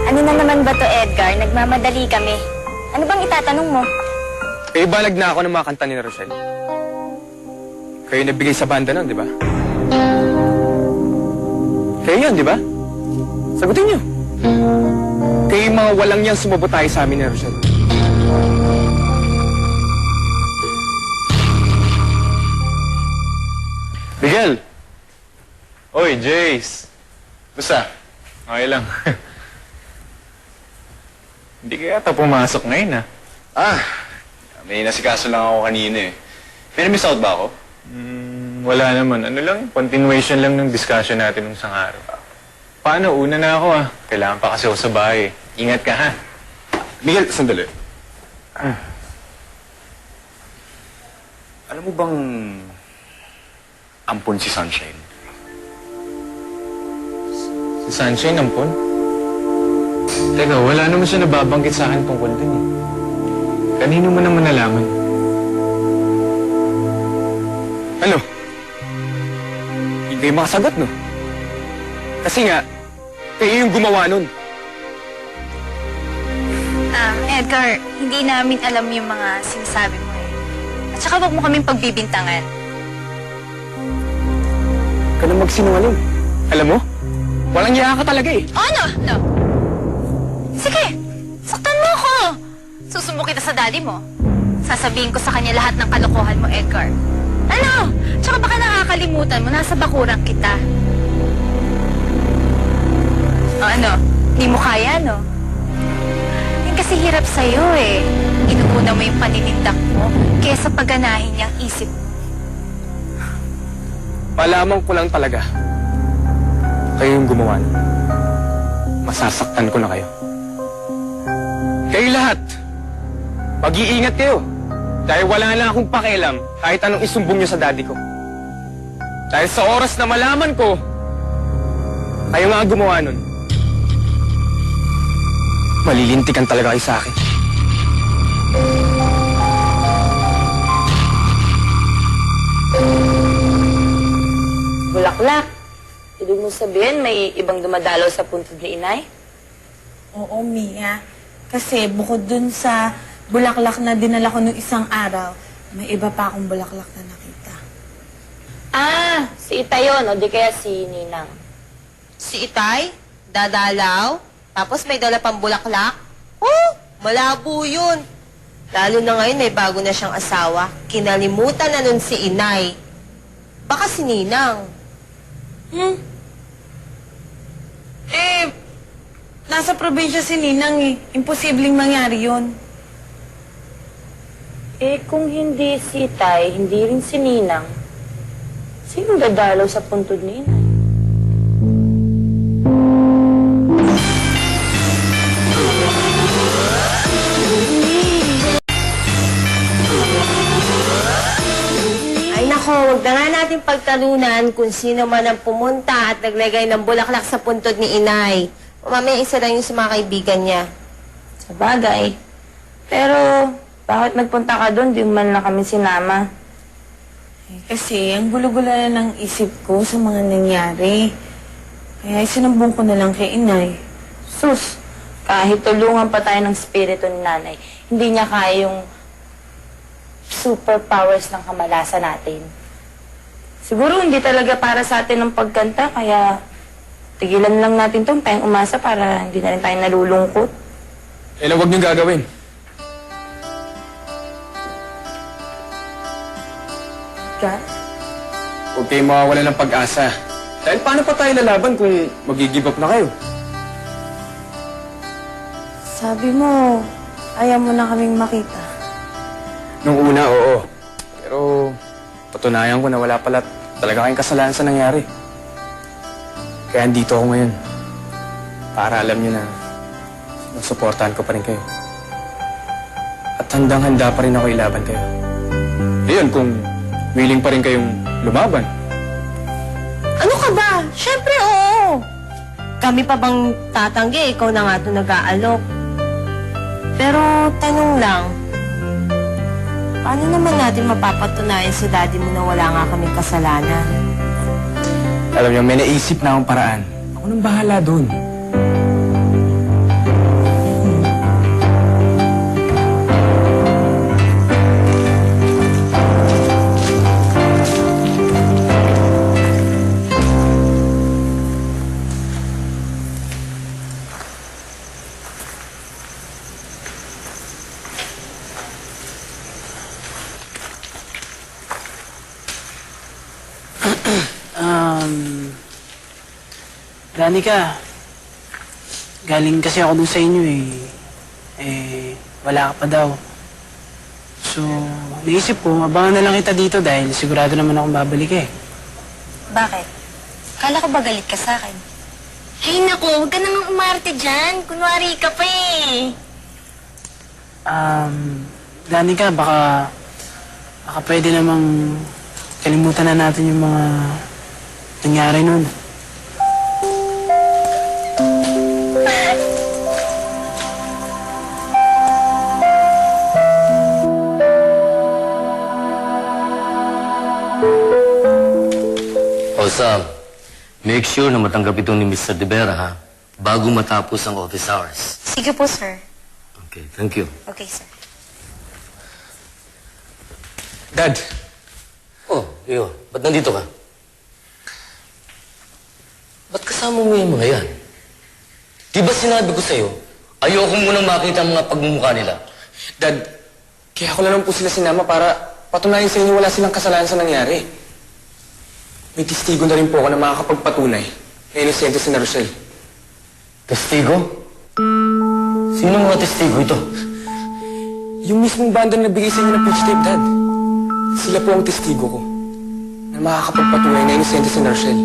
Ano na naman ba to, Edgar? Nagmamadali kami. Ano bang itatanong mo? Ibalag na ako ng mga kanta ni Rochelle. Kayo nabigay sa banda nun, di ba? Kayo yun, di ba? Sagutin niyo. Kayo yung mga walang niyang sumabotay sa amin ni Rochelle. Miguel! Oy, Jace! Basta? Okay lang. Hindi kaya ata pumasok ngayon, May nasikaso lang ako kanina eh. May na-miss out ba ako? Wala naman. Ano lang, continuation lang ng discussion natin nung isang araw. Paano? Una na ako, Kailangan pa kasi ako sa bahay. Ingat ka, ha? Miguel, sandali. Alam mo bang ampon si Sunshine? Si Sunshine, ampon? Teka, wala naman siya nababanggit sa akin tungkol dun, eh. Kanino mo naman nalaman? Ano? Hindi kayo makasagot, no? Kasi nga, kayo yung gumawa nun. Edgar, hindi namin alam yung mga sinasabi mo eh. At saka wag mo kaming pagbibintangan. Ka na magsinungaling. Alam mo? Walang iya ka talaga eh. Oh, no! No! Sige! Saktan mo ako! Susumbong kita sa daddy mo. Sasabihin ko sa kanya lahat ng kalokohan mo, Edgar. Ano? Tsaka baka nakakalimutan mo, nasa bakurang kita. O ano? Hindi mo kaya, no? Yan kasi hirap sa'yo eh. Inuuna mo yung paninindak mo kesa pagganahin niyang isip mo. Malaman ko lang talaga. Kayo yung gumawa nun. Masasaktan ko na kayo. Kayo lahat, mag-iingat kayo. Dahil wala lang akong pakialam kahit anong isumbong niyo sa daddy ko. Dahil sa oras na malaman ko, kayo nga gumawa nun. Malilintikan talaga kayo sa akin. Bulaklak. Ibig mo sabihin, may ibang dumadalaw sa puntod ni Inay? Oo, Mia. Kasi bukod dun sa bulaklak na dinala ko nung isang araw, may iba pa akong bulaklak na nakita. Si Itay yun, o di kaya si Ninang. Si Itay, dadalaw, tapos may dala pang bulaklak. Oh, malabo yun. Lalo na ngayon may bago na siyang asawa. Kinalimutan na nun si Inay. Baka si Ninang. Nasa probinsya si Ninang eh. Imposibleng mangyari yun. Kung hindi si Itay, hindi rin si Ninang, sino dadalaw sa puntod ni Inay? Ay nako, wag na nga natin pagtalunan kung sino man ang pumunta at naglagay ng bulaklak sa puntod ni Inay. Mamaya isa lang yung sa mga kaibigan niya. Sa bagay. Pero, bakit nagpunta ka doon? Di man lang kami sinama. Kasi ang gulo-gulo na ng isip ko sa mga nangyari. Kaya isinumbong ko na lang kay Inay. Sus, kahit tulungan pa tayo ng spirito ni Nanay, hindi niya kaya yung superpowers ng kamalasan natin. Siguro hindi talaga para sa atin ang pagkanta, kaya tigilan lang natin itong tayong umasa para hindi na rin tayo nalulungkot. Eh, huwag niyong gagawin. God? Huwag kayong mawawala ng pag-asa. Dahil paano pa tayo lalaban kung mag-give up na kayo? Sabi mo, ayaw mo na kaming makita. Nung una, oo. Pero patunayan ko na wala pala talaga kayong kasalanan sa nangyari. Kaya andito ako ngayon. Para alam niyo na nasuportahan ko pa rin kayo. At handang-handa pa rin ako ilaban kayo. Ayun, kung willing pa rin kayong lumaban. Ano ka ba? Siyempre, oo. Kami pa bang tatanggi? Ikaw na nga ito nag-aalok. Pero, tanong lang, paano naman natin mapapatunayan sa daddy mo na wala nga kaming kasalanan? Alam niyo, may naisip na akong paraan. Ako nang bahala doon. Danica, galing kasi ako dun sa inyo wala ka pa daw. So, naisip ko, abangan na lang kita dito dahil sigurado naman akong babalik eh. Bakit? Kala ko ba galit ka sa akin? Ay naku, huwag ka nang umarte dyan. Kunwari ka pa eh. Danica, baka pwede namang kalimutan na natin yung mga nangyari nun. O Sam, make sure na matanggap ito ni Mr. De Vera, ha? Bago matapos ang office hours. Sige po, sir. Okay, thank you. Okay, sir. Dad, Oh, iyo, ba't nandito ka? Ba't kasama mo yung mga yan? Di ba sinabi ko sa'yo, ayoko munang makita ang mga pagmumukha nila? Dad, kaya ko na lang po sila sinama para patunayan sa inyo wala silang kasalanan sa nangyari. May testigo na rin po ako na makakapagpatunay na inosente si na Rochelle. Testigo? Sino mga testigo ito? Yung mismong banda na nagbigay sa inyo ng pitch tape, Dad. Sila po ang testigo ko na makakapagpatunay na inosente si na Rochelle.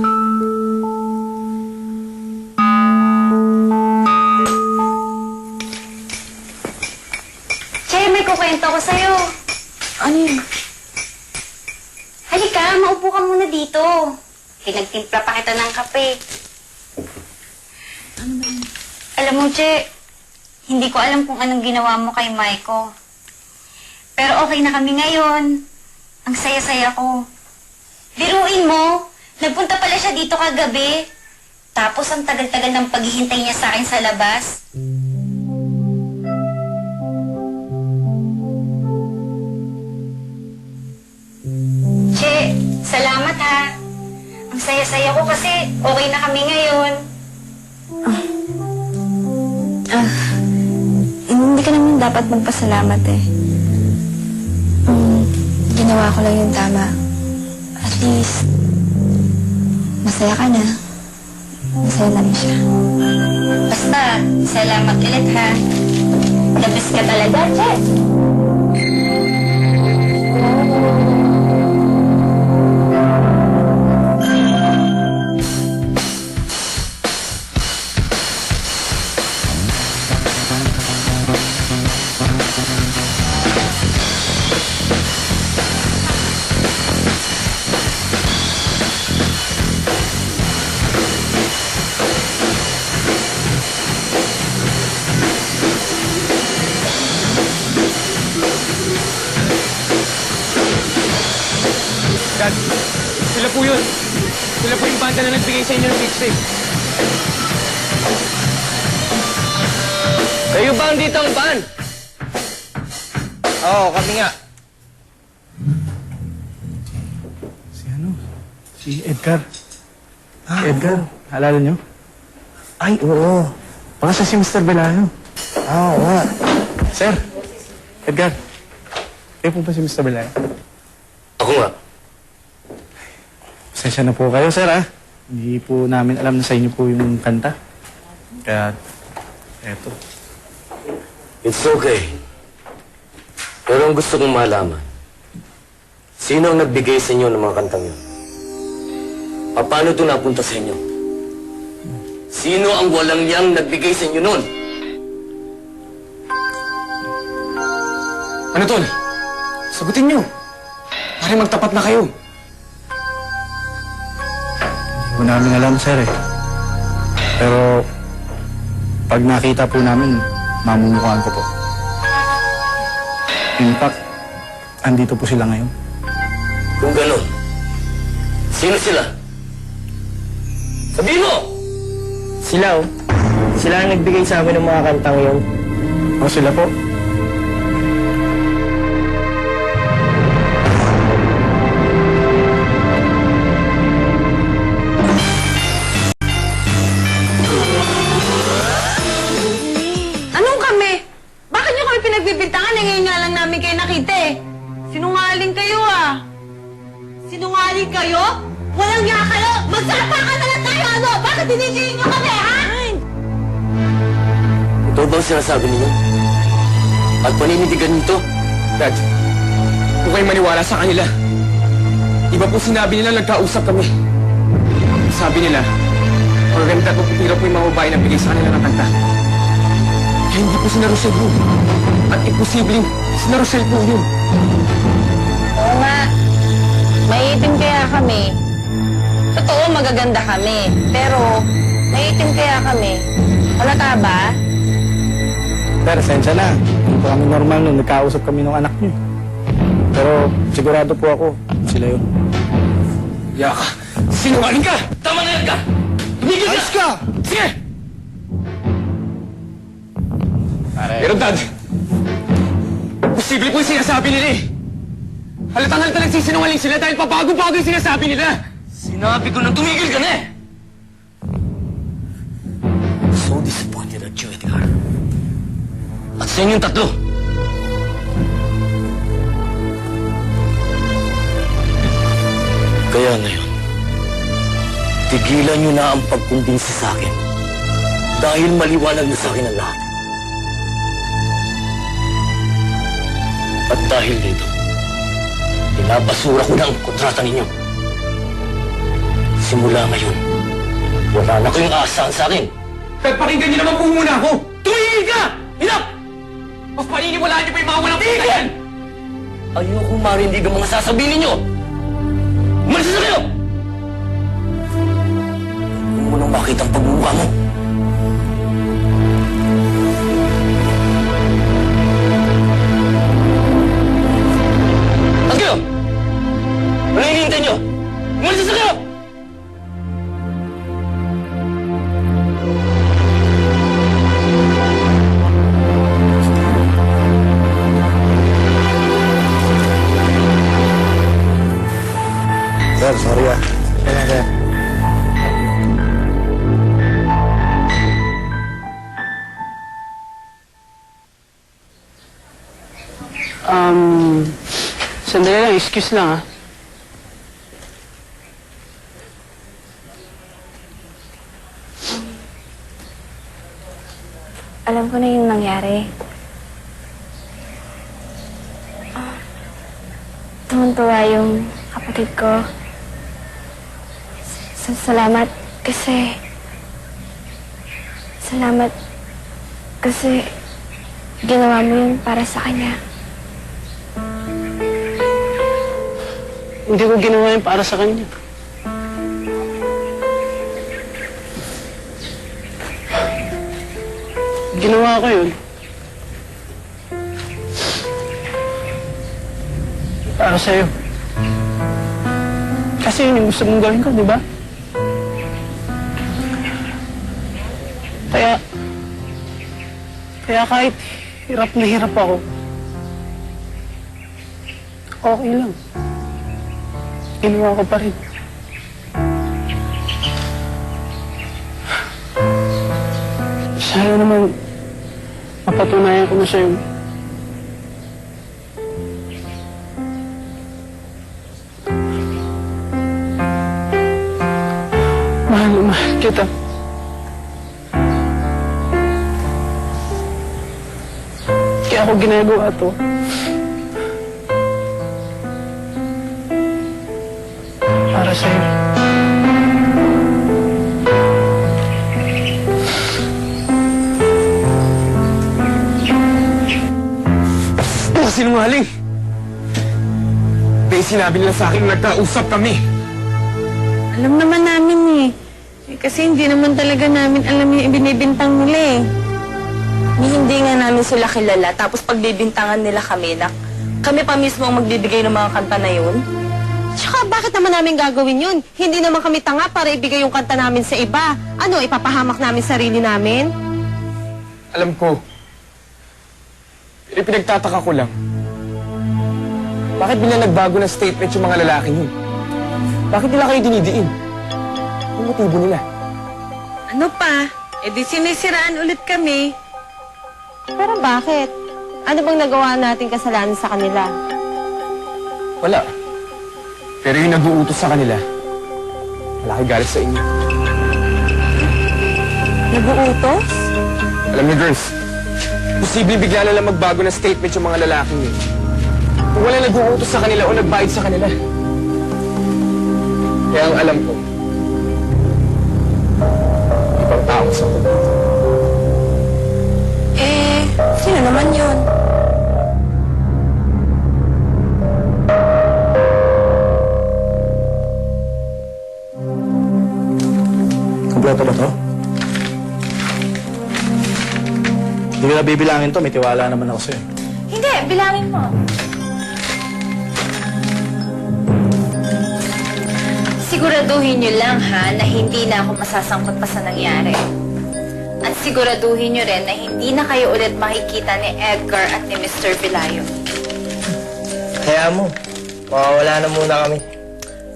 Che, may kukwento ko sa'yo. Ano yun? Halika, maupo ka muna dito. Pinagtimpla pa kita ng kape. Ano ba yun? Alam mo, Che, hindi ko alam kung anong ginawa mo kay Maiko. Pero okay na kami ngayon. Ang saya-saya ko. Biruin mo, nagpunta pala siya dito kagabi. Tapos ang tagal-tagal ng paghihintay niya sa akin sa labas. Che, salamat ha. Ang saya-saya ko kasi okay na kami ngayon. Hindi ka naman dapat magpasalamat eh. Ginawa ko lang yung tama. At least, masaya ka na. Masaya na rin siya. Basta, salamat ulit ha. The best ka talaga, Che. Dad, sila po yun. Sila po yung banda na nagbigay sa inyo ng pitch tape. Kayo ba ang dito ang ban? Oo, kami nga. Si Edgar. Edgar, alala niyo? Ay, oo. Baka siya si Mr. Belano. Oo nga. Sir, Edgar. Kayo po ba si Mr. Belano? Ako nga. Pasensya na po kayo, sir, ha? Hindi po namin alam na sa inyo po yung kanta. Kaya, eto. It's okay. Pero ang gusto kong malaman, sino ang nagbigay sa inyo ng mga kantang yun? Paano ito napunta sa inyo? Sino ang walang niyang nagbigay sa inyo nun? Ano, Tol? Sagutin niyo. Pare, magtapat na kayo. Hindi po namin alam, sir, eh. Pero, pag nakita po namin, mamumukhaan ko po. In fact, andito po sila ngayon. Kung ganon, sino sila? Sabihin mo! Sila, oh. Sila ang nagbigay sa amin ng mga kantang yun. O, sila po. Anong kami? Bakit niyo kami pinagbibintangan? Eh, ngayon nga lang namin kayo nakita eh. Sinungaling kayo ah. Sinungaling kayo? Walang nga kayo! Magsapakan na lang tayo, ano? Bakit dinigilin niyo kami, ha? Ito ba ang sinasabi ninyo? At paninindigan nito? Dad, huwag kayong maniwala sa kanila. Iba po sinabi nila nagkausap kami. Sabi nila, organita at pupira po yung mga babae na bigay sa kanila ng kanta. Kaya hindi po sina Rosel yun. At imposibleng sina Rosel po yun. Oo nga. Maiitim kaya kami. Totoo, magaganda kami. Pero, maiitim kaya kami. Halata ba? Pero, sensya na. Hindi po kami normal nung nagkausap kami ng anak niyo. Pero, sigurado po ako, sila yun. Yaka, sinungaling ka! Tama na yan ka! Tumigil ka! Ayos ka! Sige! Pero Dad, posible po yung sinasabi nila eh. Halatang-halata nagsisinungaling sila dahil pabago-bago yung sinasabi nila. Sinabi ko nang tumigil ka na eh! So disappointed at you, Edgar. At sa inyong tatlo. Kaya ngayon, tigilan niyo na ang pagkumbinsi sa akin. Dahil maliwanag na sa akin ang lahat. At dahil dito, pinabasura ko na ang kontrata ninyo. Simula ngayon, wala na kayong aasahan sa akin. Nagpakinggan niyo naman po muna ako! Tumigil ka! Enough! Mas paniniwalaan niyo pa yung mga walang tingin! Ayokong marinig ang mga sasabihin ninyo! Umalis na kayo! Huwag mo nang makita ang pagmumukha mo. At kayo! Ano hinihintay nyo? Umalis na kayo! Sir, sorry ah. Kaya, sir. Sandali lang, excuse lang, ha? Alam ko na yung nangyari. Tumuntuwa yung kapatid ko. Salamat kasi... Salamat kasi ginawa mo yun para sa kanya. Hindi ko ginawa yun para sa kanya. Ginawa ko yun para sa'yo. Kasi yun yung gusto mong gawin ko, di ba? Kaya kahit hirap na hirap ako, okay lang. Ginawa ko pa rin. Sana naman mapatunayan ko na sa'yo. Mahal na mahal kita. Kaya ako ginagawa to. Para sa'yo. Sinungaling! May sinabi nila sa akin nagkausap kami. Alam naman namin kasi hindi naman talaga namin alam yung ibinibintang nila eh. Hindi nga namin sila kilala, tapos pagbibintangan nila kami na kami pa mismo ang magbibigay ng mga kanta na yun. Tsaka bakit naman namin gagawin yun? Hindi naman kami tanga para ibigay yung kanta namin sa iba. Ano, ipapahamak namin sarili namin? Alam ko. Pero pinagtataka ko lang. Bakit bila nagbago ng statement yung mga lalaking yun? Bakit nila kayo dinidiin? Anong motibo nila? Ano pa? Eh di sinisiraan ulit kami. Pero bakit? Ano bang nagawa natin kasalanan sa kanila? Wala. Pero yung nag-uutos sa kanila, malaki galit sa inyo. Nag-uutos? Alam niyo, girls, posibleng bigla na lang magbago ng statement yung mga lalaking yun. Kung wala nag-uutos sa kanila o nagbayad sa kanila. Kaya ang alam ko, ibang tao sa akin. Sino naman yun? Kompleto ba to? Hindi ko na bibilangin to. May tiwala naman ako sa'yo. Hindi, bilangin mo. Siguraduhin niyo lang ha na hindi na ako masasangkot pa sa nangyari. At siguraduhin niyo rin na hindi na kayo ulit makikita ni Edgar at ni Mr. Vilayo. Kaya mo, mawawala na muna kami.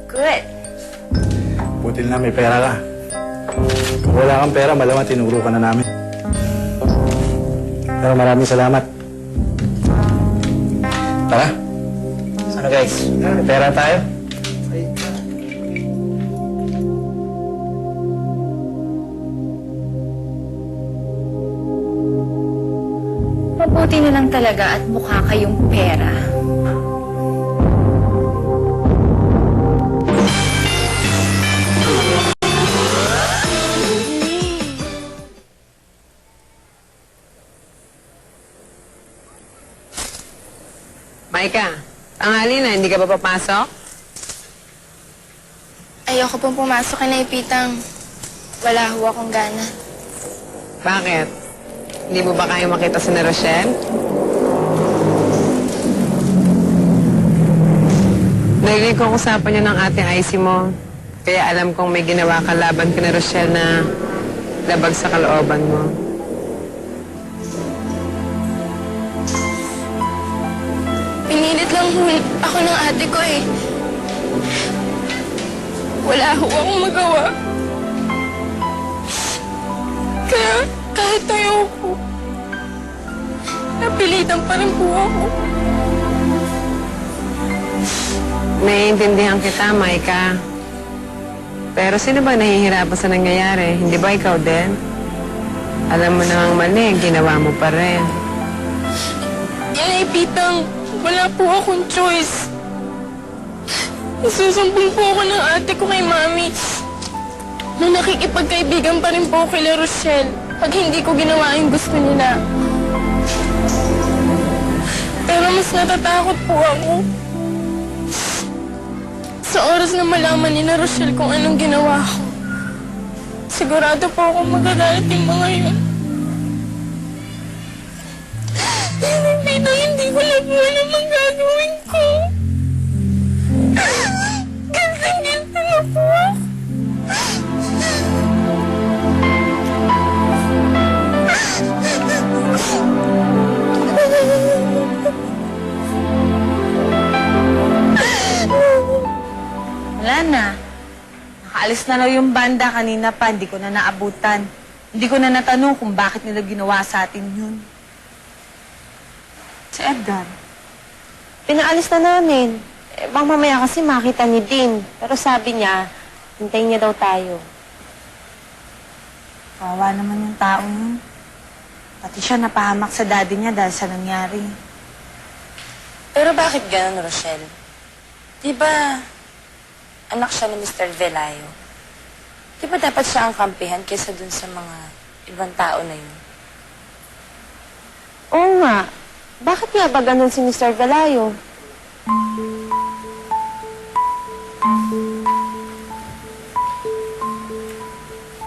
Good. Buti na may pera ka. Kung wala kang pera, malamang tinuro ka na namin. Pero maraming salamat. Tara. Ano guys, may pera tayo? Mabuti na lang talaga at mukha kayong pera. Maika, tanghali na, hindi ka pa papasok? Ayoko pong pumasok kay Naipitang. Wala ho akong gana. Bakit? Hindi mo ba kayo makita si Rochelle? Narinig ko ang usapan niyo ng ating IC mo. Kaya alam kong may ginawa ka laban ka ni Rochelle na labag sa kalooban mo. Pinilit lang ho ako ng ate ko eh. Wala ho akong magawa. Kaya kahit ayoko, napilitan pa rin po ako. Naiintindihan kita, Maika. Pero sino ba nahihirapan sa nangyayari? Hindi ba ikaw din? Alam mo namang mali, ginawa mo pa rin. Yan ay Pitang, wala po akong choice. Nasusumbong po ako ng ate ko kay Mami. Na nakikipagkaibigan pa rin po ako kay Rochelle pag hindi ko ginawa yung gusto nila. Pero mas natatakot po ako. Sa oras na malaman ni na Rochelle kung anong ginawa ko, sigurado po ako magagalit yung mga yun. Hindi ko lang po alam ang gagawin ko. Ganti na po ako. Wala na. Nakaalis na raw yung banda kanina pa. Hindi ko na naabutan. Hindi ko na natanong kung bakit nila ginawa sa atin yun. Si Edgar. Pinaalis na namin. Bang mamaya kasi makita ni Dean. Pero sabi niya, hintayin niya daw tayo. Kawawa naman yung taong yun. Pati siya napahamak sa daddy niya dahil sa nangyari. Pero bakit ganun, Rochelle? Diba, anak siya ni Mr. Velayo? Diba dapat siya ang kampihan kaysa dun sa mga ibang tao na yun? Oo nga. Bakit nga ba ganun si Mr. Velayo?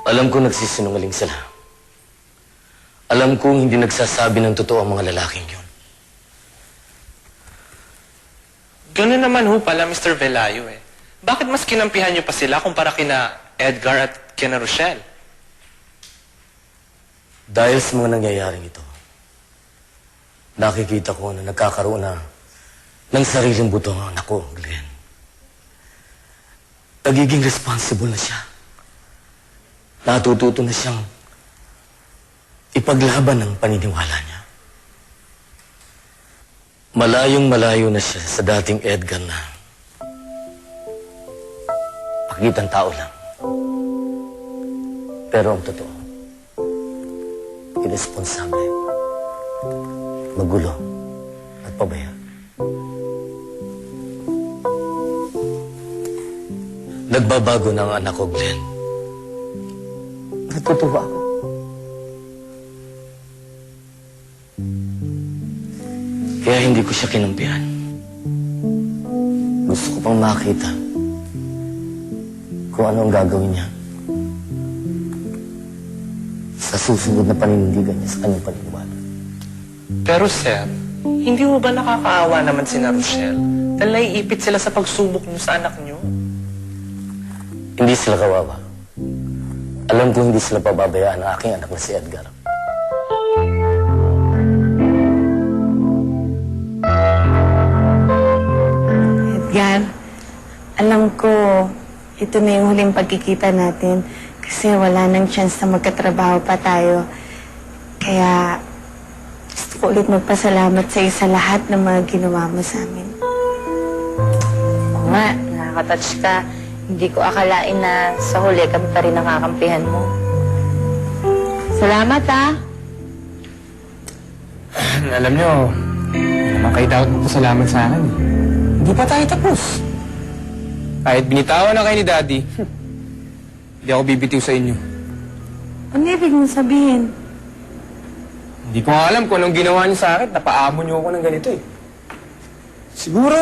Alam ko nagsisinungaling sila. Alam kong hindi nagsasabi ng totoo ang mga lalaking yun. Ganun naman ho pala, Mr. Velayo eh. Bakit mas kinampihan niyo pa sila kumpara kina Edgar at kina Rochelle? Dahil sa mga nangyayaring ito, nakikita ko na nagkakaroon na ng sariling buto ang anak ko, Glenn. Nagiging responsible na siya. Natututo na siyang ipaglaban ng paniniwala niya. Malayong-malayo na siya sa dating Edgar na pakitang tao lang. Pero ang totoo, irresponsable, magulo, at pabaya. Nagbabago na ang anak ko, Glenn. Natutuwa ako. Kaya hindi ko siya kinampihan. Gusto ko pang makita kung ano ang gagawin niya sa susunod na paninindigan niya sa kanyang paniniwala. Pero sir, hindi mo ba nakakaawa naman si Rochelle? Dahil naiipit sila sa pagsubok niyo sa anak niyo. Hindi sila kawawa. Alam ko hindi sila pababayaan ng aking anak na si Edgar. Edgar, alam ko, ito na yung huling pagkikita natin kasi wala nang chance na magkatrabaho pa tayo. Kaya, gusto ko ulit magpasalamat sa iyo sa lahat ng mga ginawa mo sa amin. Oo nga, nakaka-touch ka. Hindi ko akalain na sa huli kami pa rin nakakampihan mo. Salamat, ah. Alam nyo, hindi naman kayo dapat magpasalamat sa akin. Hindi pa tayo tapos. Kahit binitawan na kayo ni Daddy, hindi ako bibitiw sa inyo. Ano ibig mong sabihin? Hindi ko nga alam kung anong ginawa niyo sa akin. Napaamon niyo ako ng ganito eh. Siguro,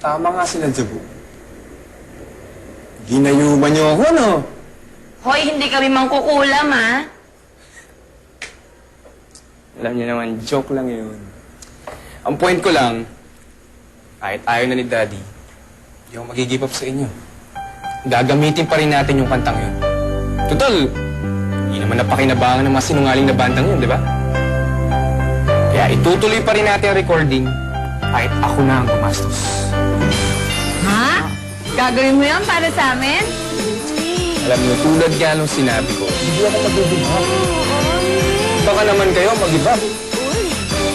tama nga sila, Jabu. Ginayuman niyo ako, no? Hoy, hindi kami mangkukulam, ha? Alam niyo naman, joke lang yun. Ang point ko lang, kahit ayaw na ni Daddy, hindi ako magigip up sa inyo. Gagamitin pa rin natin yung kantang yun. Total, hindi naman napakinabangan ng mga sinungaling na bandang yun, di ba? Kaya itutuloy pa rin natin ang recording kahit ako na ang gumastos. Ha? Gagawin mo yan para sa amin? Alam niyo, tulad nga nung sinabi ko, hindi ako mag-give-up. Baka naman kayo mag-give-up.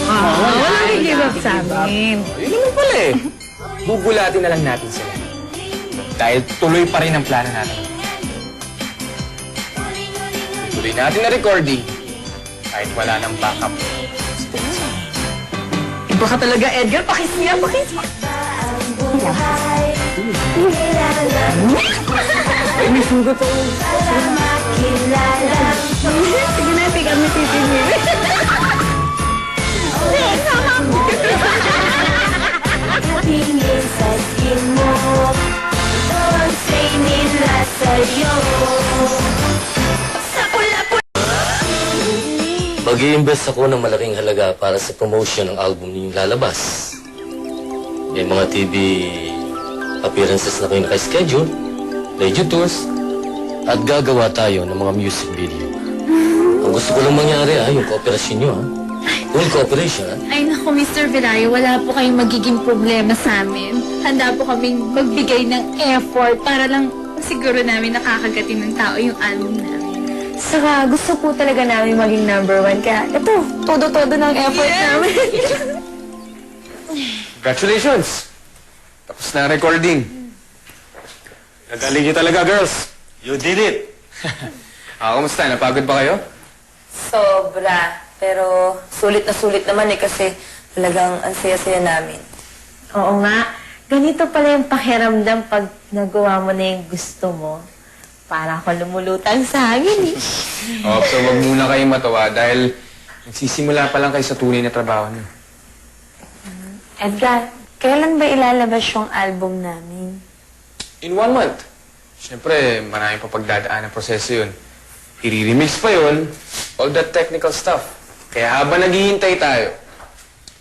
Walang i-give up sa amin. Yun naman pala eh. Bubulatin na lang natin sila. Dahil tuloy pa rin ang plano natin. Tuloy natin na recording kahit wala nang backup. Iba ka talaga, Edgar. Pakis niya, pakis. Ay, may sugat ako. Sige na, hindi kami titingin. Mag-i-invest ako ng malaking halaga para sa promotion ng album ninyong lalabas. May mga TV appearances na kayo naka-schedule, radio tours, at gagawa tayo ng mga music video. Ang gusto ko lang mangyari yung kooperasyon nyo, ha? Full cooperation, ha? Ay naku, Mr. Velayo, wala po kayong magiging problema sa amin. Handa po kaming magbigay ng effort para lang siguro namin nakakagatin ng tao yung album namin. Saka, gusto po talaga namin maging #1. Kaya, ito, todo-todo ng effort namin. Congratulations! Tapos na ang recording. Nagaling niyo talaga, girls. You did it! Kumusta? Napagod ba kayo? Sobra. Pero, sulit na sulit naman kasi talagang ang saya-saya namin. Oo nga. Ganito pala yung pakiramdam pag nagawa mo na yung gusto mo. Para ako lumulutang sa hangin eh. So wag muna kayong matawa dahil nagsisimula pa lang kayo sa tunay na trabaho niyo. Edgar, kailan ba ilalabas yung album namin? In 1 month. Siyempre, maraming pa pagdadaan ng proseso yun. I-remix pa yun, all that technical stuff. Kaya habang naghihintay tayo,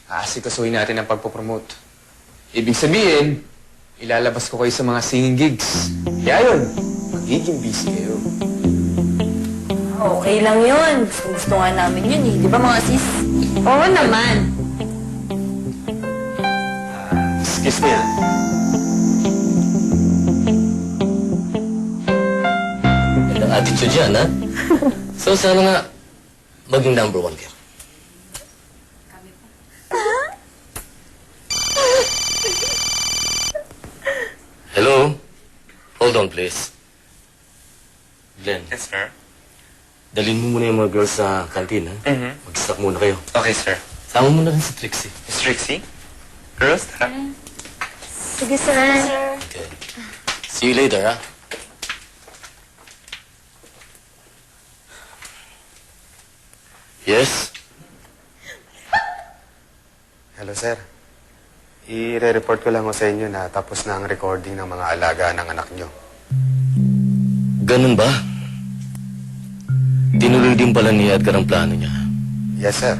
aasikasuhin natin ang pagpopromote. Ibig sabihin, ilalabas ko kayo sa mga singing gigs. Kaya yun, magiging busy kayo. Okay lang yun. Gusto nga namin yun eh. Di ba mga sis? Oo naman. Excuse me, ha? Ang attitude yan, ha? So, sana nga, maging #1 kayo. Hello? Hold on, please. Glenn, Yes, sir. dalhin mo muna yung mga girls sa canteen, ha? Mag-stock muna kayo. Okay, sir. Sama mo na rin si Trixie. Miss Trixie? Girls, tara. Sige, sir. Okay. See you later, ha? Yes? Hello, sir. I-re-report ko lang ho sa inyo na tapos na ang recording ng mga alaga ng anak nyo. Ganun ba? Tinuloy din pala ni Edgar ang plano niya. Yes, sir.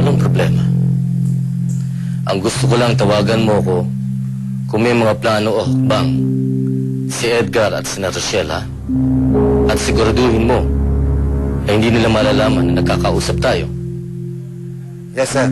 Walang problema. Ang gusto ko lang tawagan mo ko kung may mga plano o hakbang si Edgar at si Rochelle, ha? At siguraduhin mo na hindi nila malalaman na nagkakausap tayo. Yes, sir.